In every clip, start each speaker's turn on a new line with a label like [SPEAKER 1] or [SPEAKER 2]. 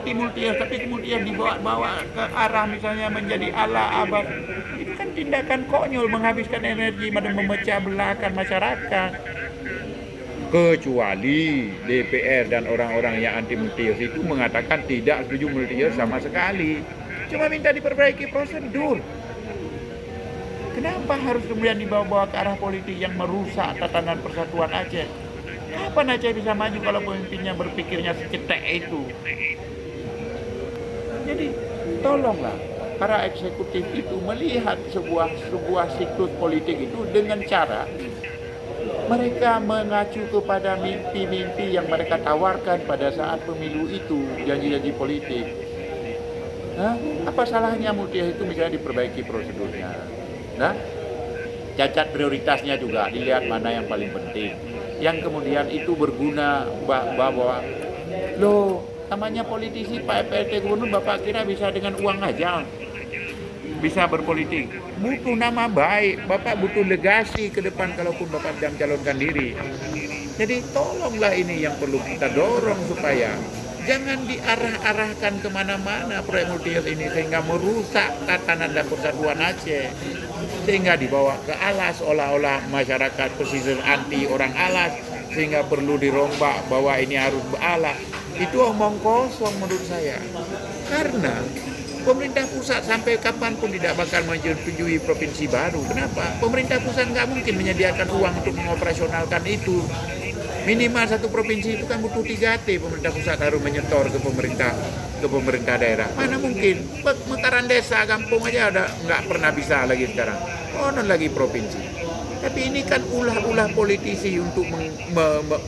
[SPEAKER 1] anti multiyear tapi kemudian dibawa-bawa ke arah misalnya menjadi ala abad. Itu kan tindakan konyol, menghabiskan energi dan memecah belahkan masyarakat. Kecuali DPR dan orang-orang yang anti multiyear itu mengatakan tidak setuju multiyear sama sekali. Cuma minta diperbaiki prosedur. Kenapa harus kemudian dibawa-bawa ke arah politik yang merusak tatanan persatuan Aceh? Kapan Aceh bisa maju kalau pemimpinnya berpikirnya secetek itu? Jadi tolonglah para eksekutif itu melihat sebuah siklus politik itu dengan cara mereka mengacu kepada mimpi-mimpi yang mereka tawarkan pada saat pemilu itu, janji-janji politik. Nah, apa salahnya multiyear itu misalnya diperbaiki prosedurnya? Nah, cacat prioritasnya juga dilihat mana yang paling penting. Yang kemudian itu berguna bahwa loh, namanya politisi Pak PLT Gubernur Bapak kira bisa dengan uang aja bisa berpolitik. Butuh nama baik, Bapak butuh legasi ke depan kalaupun Bapak calonkan diri. Jadi tolonglah ini yang perlu kita dorong supaya jangan diarah-arahkan kemana-mana proyek multiyear ini sehingga merusak tatanan dan persatuan Aceh. Sehingga dibawa ke alas seolah-olah masyarakat pesisir anti orang alas sehingga perlu dirombak bahwa ini harus beralas. Itu omong kosong menurut saya. Karena pemerintah pusat sampai kapanpun tidak bakal menyetujui provinsi baru. Kenapa? Pemerintah pusat nggak mungkin menyediakan uang untuk mengoperasionalkan itu. Minimal satu provinsi itu kan butuh 3T, pemerintah pusat harus menyetor ke pemerintah daerah. Mana mungkin? Mekaran desa, kampung aja ada nggak pernah bisa lagi sekarang. Non lagi provinsi. Tapi ini kan ulah-ulah politisi untuk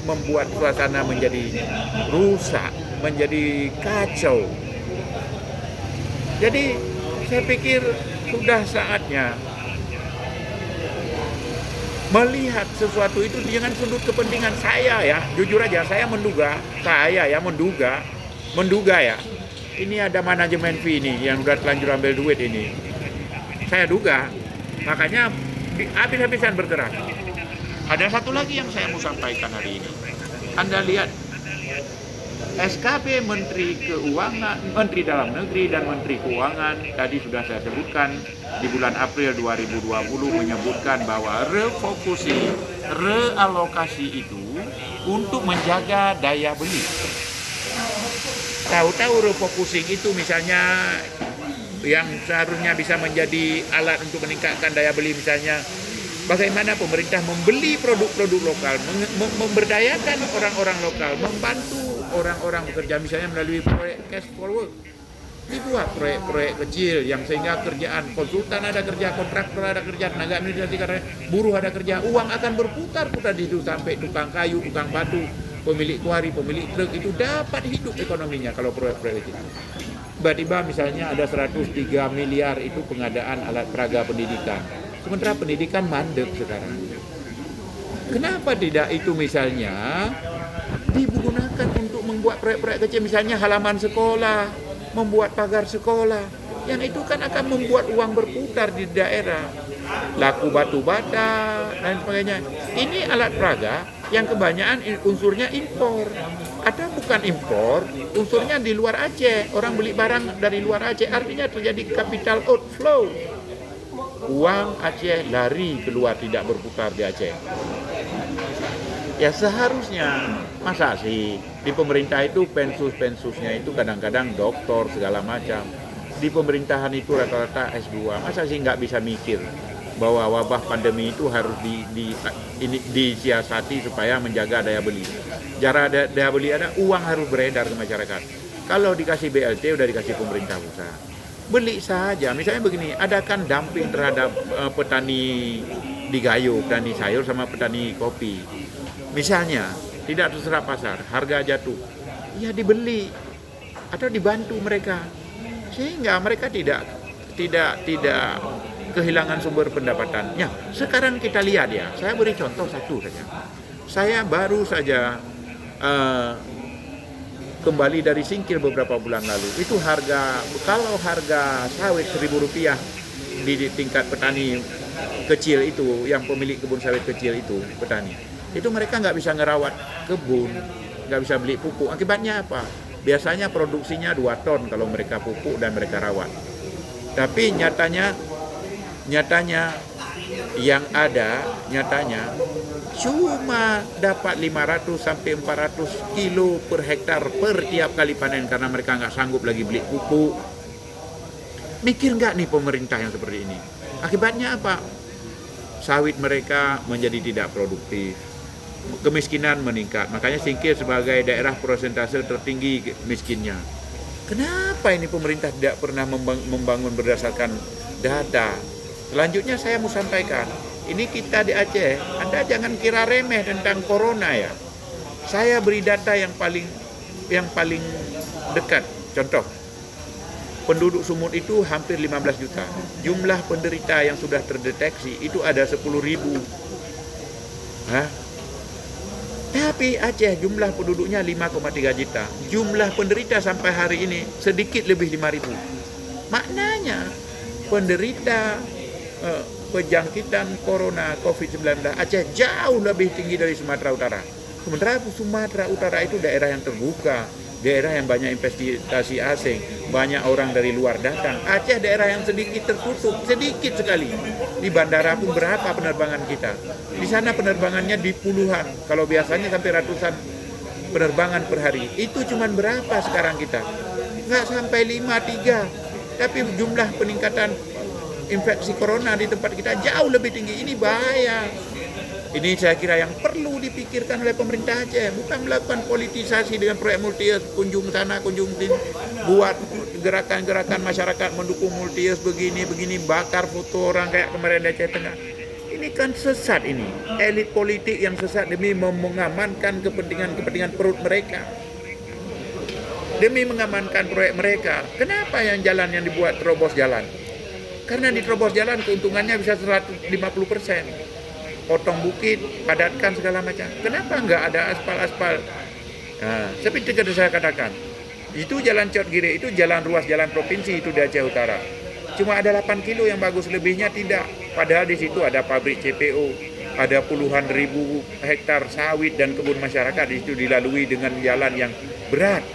[SPEAKER 1] membuat suasana menjadi rusak, menjadi kacau. Jadi saya pikir sudah saatnya melihat sesuatu itu dengan sudut kepentingan saya ya, jujur aja saya menduga ya, ini ada manajemen fee ini yang udah telanjur ambil duit ini. Saya duga, makanya habis-habisan bergerak. Ada satu lagi yang saya mau sampaikan hari ini. Anda lihat SKB Menteri Keuangan, Menteri Dalam Negeri dan Menteri Keuangan tadi sudah saya sebutkan di bulan April 2020 menyebutkan bahwa realokasi itu untuk menjaga daya beli. Tahu-tahu refocusing itu misalnya yang seharusnya bisa menjadi alat untuk meningkatkan daya beli, misalnya bagaimana pemerintah membeli produk-produk lokal, memberdayakan orang-orang lokal, membantu orang-orang bekerja misalnya melalui proyek cash for work. Dibuat proyek-proyek kecil yang sehingga kerjaan konsultan ada kerja, kontraktor ada kerja, tenaga administrasi karena buruh ada kerja, uang akan berputar-putar di situ sampai tukang kayu, tukang batu, pemilik kuari, pemilik truk itu dapat hidup ekonominya kalau proyek-proyek itu. Tiba-tiba misalnya ada 103 miliar itu pengadaan alat peraga pendidikan. Sementara pendidikan mandek sekarang. Kenapa tidak itu misalnya digunakan untuk membuat proyek-proyek kecil, misalnya halaman sekolah, membuat pagar sekolah, yang itu kan akan membuat uang berputar di daerah, laku batu bata dan sebagainya. Ini alat peraga yang kebanyakan unsurnya impor. Ada bukan impor, unsurnya di luar Aceh. Orang beli barang dari luar Aceh, artinya terjadi capital outflow. Uang Aceh lari keluar, tidak berputar di Aceh. Ya seharusnya, masa sih di pemerintah itu pensusnya itu kadang-kadang doktor segala macam. Di pemerintahan itu rata-rata S2. Masa sih nggak bisa mikir bahwa wabah pandemi itu harus disiasati supaya menjaga daya beli. Daya beli ada, uang harus beredar ke masyarakat. Kalau dikasih BLT udah dikasih pemerintah pusat. Beli saja, misalnya begini, adakan dumping terhadap petani di Gayo, petani sayur sama petani kopi. Misalnya, tidak terserap pasar, harga jatuh, ya dibeli atau dibantu mereka, sehingga mereka tidak kehilangan sumber pendapatan. Ya, sekarang kita lihat ya, saya beri contoh satu saja. Saya baru saja kembali dari Singkil beberapa bulan lalu. Itu kalau harga sawit Rp1.000 di tingkat petani kecil itu, yang pemilik kebun sawit kecil itu, petani, itu mereka nggak bisa ngerawat kebun, nggak bisa beli pupuk. Akibatnya apa? Biasanya produksinya 2 ton kalau mereka pupuk dan mereka rawat. Tapi nyatanya yang ada cuma dapat 500 sampai 400 kilo per hektar per tiap kali panen karena mereka nggak sanggup lagi beli pupuk. Mikir nggak nih pemerintah yang seperti ini? Akibatnya apa? Sawit mereka menjadi tidak produktif, kemiskinan meningkat. Makanya Singkil sebagai daerah persentase tertinggi miskinnya. Kenapa ini pemerintah tidak pernah membangun berdasarkan data? Selanjutnya saya mau sampaikan, ini kita di Aceh, Anda jangan kira remeh tentang corona ya. Saya beri data yang paling dekat. Contoh, penduduk Sumut itu hampir 15 juta. Jumlah penderita yang sudah terdeteksi itu ada 10.000. Tapi Aceh jumlah penduduknya 5,3 juta. Jumlah penderita sampai hari ini sedikit lebih 5.000. Maknanya penderita penjangkitan corona COVID-19 Aceh jauh lebih tinggi dari Sumatera Utara. Sementara Sumatera Utara itu daerah yang terbuka, daerah yang banyak investasi asing, banyak orang dari luar datang. Aceh daerah yang sedikit tertutup, sedikit sekali. Di bandara pun berapa penerbangan kita? Di sana penerbangannya di puluhan, kalau biasanya sampai ratusan penerbangan per hari. Itu cuma berapa sekarang kita? Nggak sampai 5, 3. Tapi jumlah peningkatan infeksi corona di tempat kita jauh lebih tinggi. Ini bahaya. Ini saya kira yang perlu dipikirkan oleh pemerintah Aceh, bukan melakukan politisasi dengan proyek multi-years, kunjung sana, kunjung sini, buat gerakan-gerakan masyarakat mendukung multi-years begini, bakar foto orang kayak kemarin di Aceh Tengah. Ini kan sesat ini, elit politik yang sesat demi mengamankan kepentingan perut mereka. Demi mengamankan proyek mereka. Kenapa yang jalan yang dibuat terobos jalan? Karena diterobos jalan keuntungannya bisa 150%. Potong bukit, padatkan segala macam. Kenapa enggak ada aspal-aspal? Nah, seperti tadi saya katakan, itu jalan Cot Gire, itu jalan ruas jalan provinsi itu di Aceh Utara. Cuma ada 8 kilo yang bagus, lebihnya tidak. Padahal di situ ada pabrik CPO, ada puluhan ribu hektar sawit dan kebun masyarakat. Di situ dilalui dengan jalan yang berat.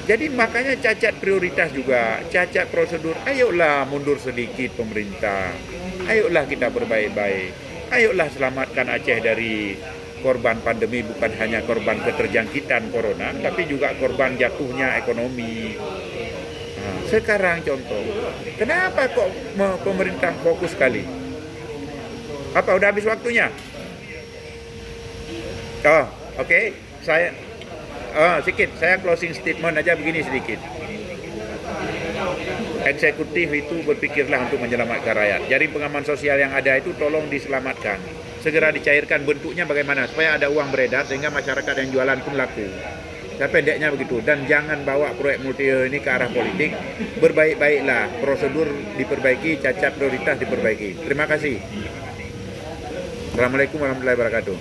[SPEAKER 1] Jadi makanya cacat prioritas juga, cacat prosedur. Ayolah mundur sedikit pemerintah. Ayolah kita berbaik-baik. Ayolah selamatkan Aceh dari korban pandemi, bukan hanya korban keterjangkitan corona, tapi juga korban jatuhnya ekonomi. Nah, sekarang contoh, kenapa kok pemerintah fokus sekali? Apa udah habis waktunya? Oh, oke. Sedikit, saya closing statement aja begini sedikit. Eksekutif itu berpikirlah untuk menyelamatkan rakyat. Jaring pengaman sosial yang ada itu tolong diselamatkan. Segera dicairkan, bentuknya bagaimana? Supaya ada uang beredar sehingga masyarakat yang jualan pun laku. Saya pendeknya begitu. Dan jangan bawa proyek multi ini ke arah politik. Berbaik-baiklah, prosedur diperbaiki, cacat prioritas diperbaiki. Terima kasih. Assalamualaikum warahmatullahi wabarakatuh.